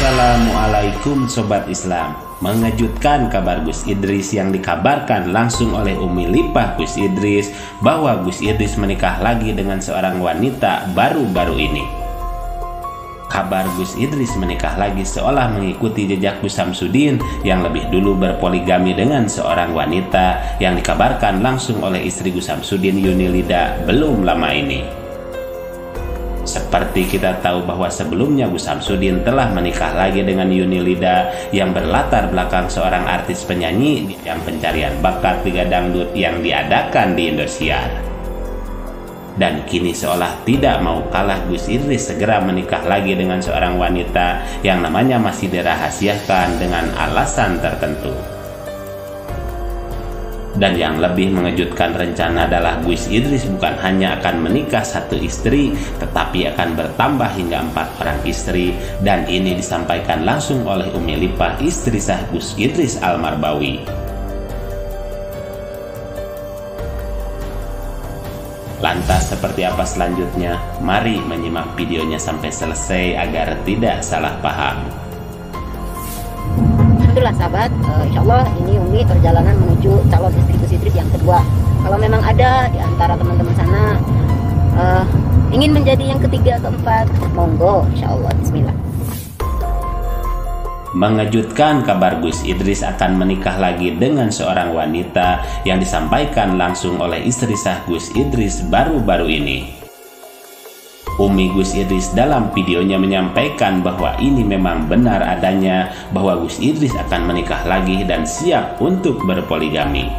Assalamualaikum Sobat Islam. Mengejutkan kabar Gus Idris yang dikabarkan langsung oleh Umi Lipah Gus Idris bahwa Gus Idris menikah lagi dengan seorang wanita baru-baru ini. Kabar Gus Idris menikah lagi seolah mengikuti jejak Gus Samsudin yang lebih dulu berpoligami dengan seorang wanita yang dikabarkan langsung oleh istri Gus Samsudin, Yunilida, belum lama ini. Seperti kita tahu bahwa sebelumnya Gus Samsudin telah menikah lagi dengan Yunilida yang berlatar belakang seorang artis penyanyi yang pencarian bakat Liga Dangdut yang diadakan di Indosiar. Dan kini seolah tidak mau kalah, Gus Idris segera menikah lagi dengan seorang wanita yang namanya masih dirahasiakan dengan alasan tertentu. Dan yang lebih mengejutkan rencana adalah Gus Idris bukan hanya akan menikah satu istri, tetapi akan bertambah hingga 4 orang istri. Dan ini disampaikan langsung oleh Umi Lipah, istri sah Gus Idris Al-Marbawi. Lantas seperti apa selanjutnya? Mari menyimak videonya sampai selesai agar tidak salah paham. Alhamdulillah sahabat, insya Allah ini Umi perjalanan menuju calon istri Gus Idris yang kedua. Kalau memang ada di antara teman-teman sana ingin menjadi yang ketiga, keempat, monggo, insya Allah, bismillah. Mengejutkan kabar Gus Idris akan menikah lagi dengan seorang wanita yang disampaikan langsung oleh istri sah Gus Idris baru-baru ini. Umi Gus Idris dalam videonya menyampaikan bahwa ini memang benar adanya bahwa Gus Idris akan menikah lagi dan siap untuk berpoligami.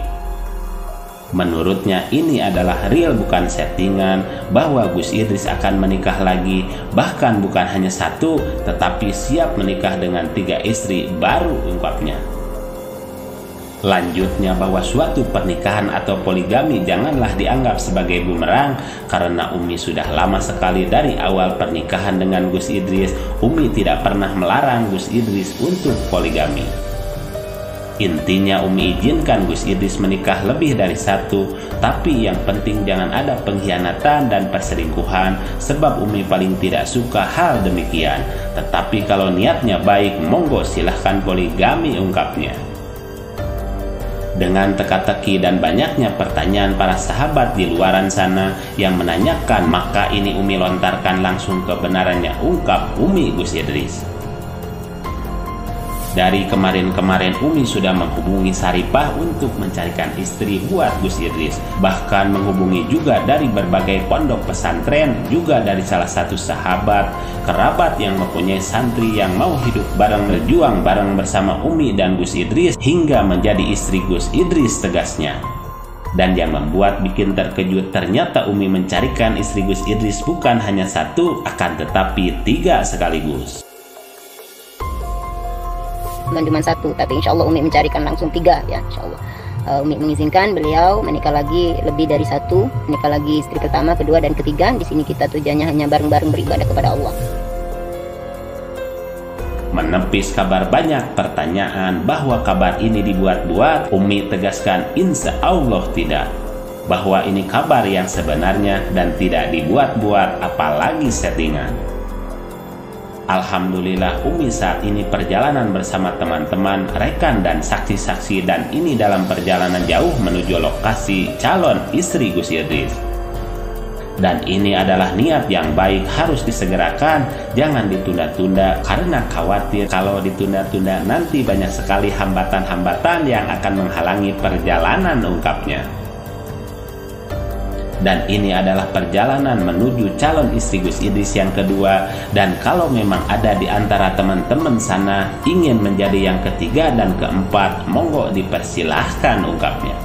Menurutnya ini adalah real, bukan settingan, bahwa Gus Idris akan menikah lagi, bahkan bukan hanya satu tetapi siap menikah dengan 3 istri baru, ungkapnya. Lanjutnya bahwa suatu pernikahan atau poligami janganlah dianggap sebagai bumerang, karena Umi sudah lama sekali dari awal pernikahan dengan Gus Idris, Umi tidak pernah melarang Gus Idris untuk poligami. Intinya Umi izinkan Gus Idris menikah lebih dari satu, tapi yang penting jangan ada pengkhianatan dan perselingkuhan, sebab Umi paling tidak suka hal demikian. Tetapi kalau niatnya baik, monggo silahkan poligami, ungkapnya. Dengan teka-teki dan banyaknya pertanyaan para sahabat di luaran sana yang menanyakan, maka ini Umi lontarkan langsung kebenarannya, ungkap Umi Gus Idris. Dari kemarin-kemarin Umi sudah menghubungi Saripah untuk mencarikan istri buat Gus Idris, bahkan menghubungi juga dari berbagai pondok pesantren, juga dari salah satu sahabat kerabat yang mempunyai santri yang mau hidup bareng, berjuang bareng bersama Umi dan Gus Idris hingga menjadi istri Gus Idris, tegasnya. Dan yang membuat bikin terkejut, ternyata Umi mencarikan istri Gus Idris bukan hanya satu, akan tetapi 3 sekaligus. Bukan cuma satu, tapi insya Allah Umi mencarikan langsung 3 ya, insya Allah. Umi mengizinkan beliau menikah lagi lebih dari satu, menikah lagi istri pertama, kedua, dan ketiga. Di sini kita tujuannya hanya bareng-bareng beribadah kepada Allah. Menepis kabar banyak pertanyaan bahwa kabar ini dibuat-buat, Umi tegaskan insya Allah tidak, bahwa ini kabar yang sebenarnya dan tidak dibuat-buat apalagi settingan. Alhamdulillah Umi saat ini perjalanan bersama teman-teman, rekan dan saksi-saksi, dan ini dalam perjalanan jauh menuju lokasi calon istri Gus Idris. Dan ini adalah niat yang baik, harus disegerakan, jangan ditunda-tunda, karena khawatir kalau ditunda-tunda nanti banyak sekali hambatan-hambatan yang akan menghalangi perjalanan, ungkapnya. Dan ini adalah perjalanan menuju calon istri Gus Idris yang kedua, dan kalau memang ada di antara teman-teman sana ingin menjadi yang ketiga dan keempat, monggo dipersilahkan, ungkapnya.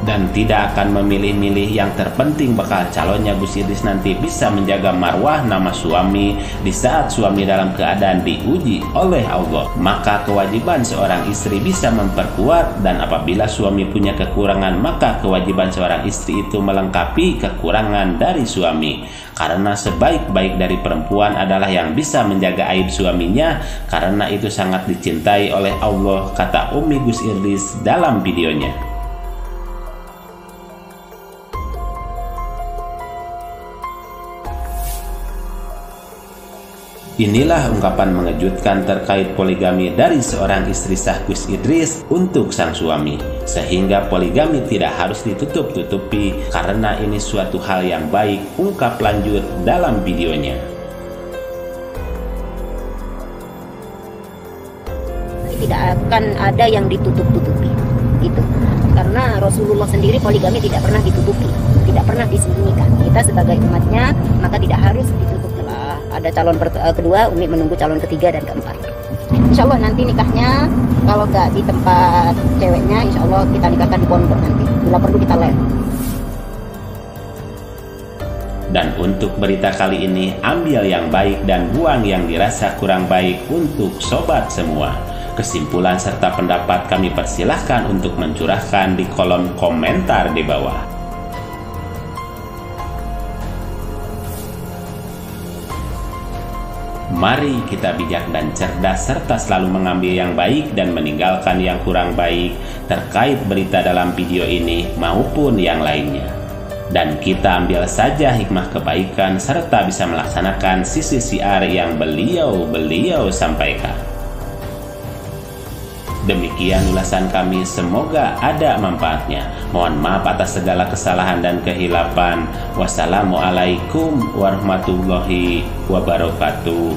dan tidak akan memilih-milih. Yang terpenting bakal calonnya Gus Idris nanti bisa menjaga marwah nama suami di saat suami dalam keadaan diuji oleh Allah. Maka kewajiban seorang istri bisa memperkuat, dan apabila suami punya kekurangan maka kewajiban seorang istri itu melengkapi kekurangan dari suami. Karena sebaik-baik dari perempuan adalah yang bisa menjaga aib suaminya, karena itu sangat dicintai oleh Allah, kata Umi Gus Idris dalam videonya. Inilah ungkapan mengejutkan terkait poligami dari seorang istri sah Gus Idris untuk sang suami, sehingga poligami tidak harus ditutup-tutupi karena ini suatu hal yang baik, ungkap lanjut dalam videonya. Tidak akan ada yang ditutup-tutupi, gitu. Karena Rasulullah sendiri poligami tidak pernah ditutupi, tidak pernah disembunyikan. Kita sebagai umatnya maka tidak harus ditutup. Ada calon kedua, Umi menunggu calon ketiga dan keempat. Insya Allah nanti nikahnya kalau nggak di tempat ceweknya, insya Allah kita nikahkan di pondok nanti. Bila perlu kita live. Dan untuk berita kali ini, ambil yang baik dan buang yang dirasa kurang baik untuk sobat semua. Kesimpulan serta pendapat kami persilahkan untuk mencurahkan di kolom komentar di bawah. Mari kita bijak dan cerdas serta selalu mengambil yang baik dan meninggalkan yang kurang baik terkait berita dalam video ini maupun yang lainnya. Dan kita ambil saja hikmah kebaikan serta bisa melaksanakan sisi siar yang beliau sampaikan. Demikian ulasan kami, semoga ada manfaatnya. Mohon maaf atas segala kesalahan dan kehilapan. Wassalamualaikum warahmatullahi wabarakatuh.